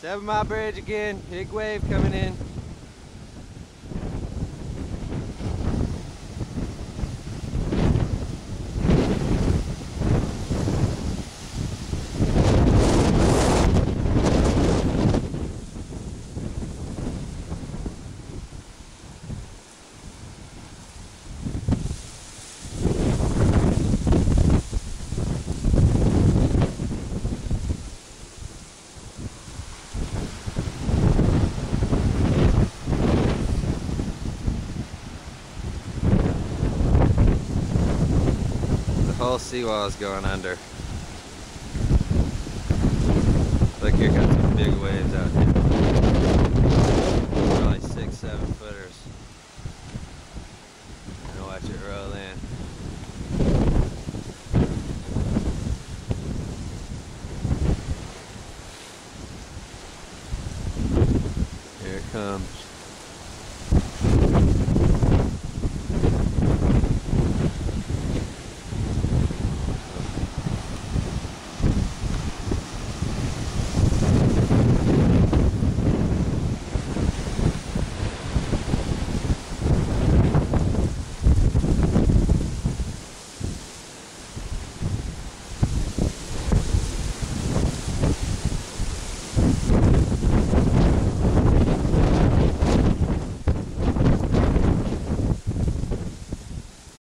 7 Mile Bridge again, big wave coming in. The whole seawall is going under. Look, here comes some big waves out here. Probably 6-7 footers. And watch it roll in. Here it comes.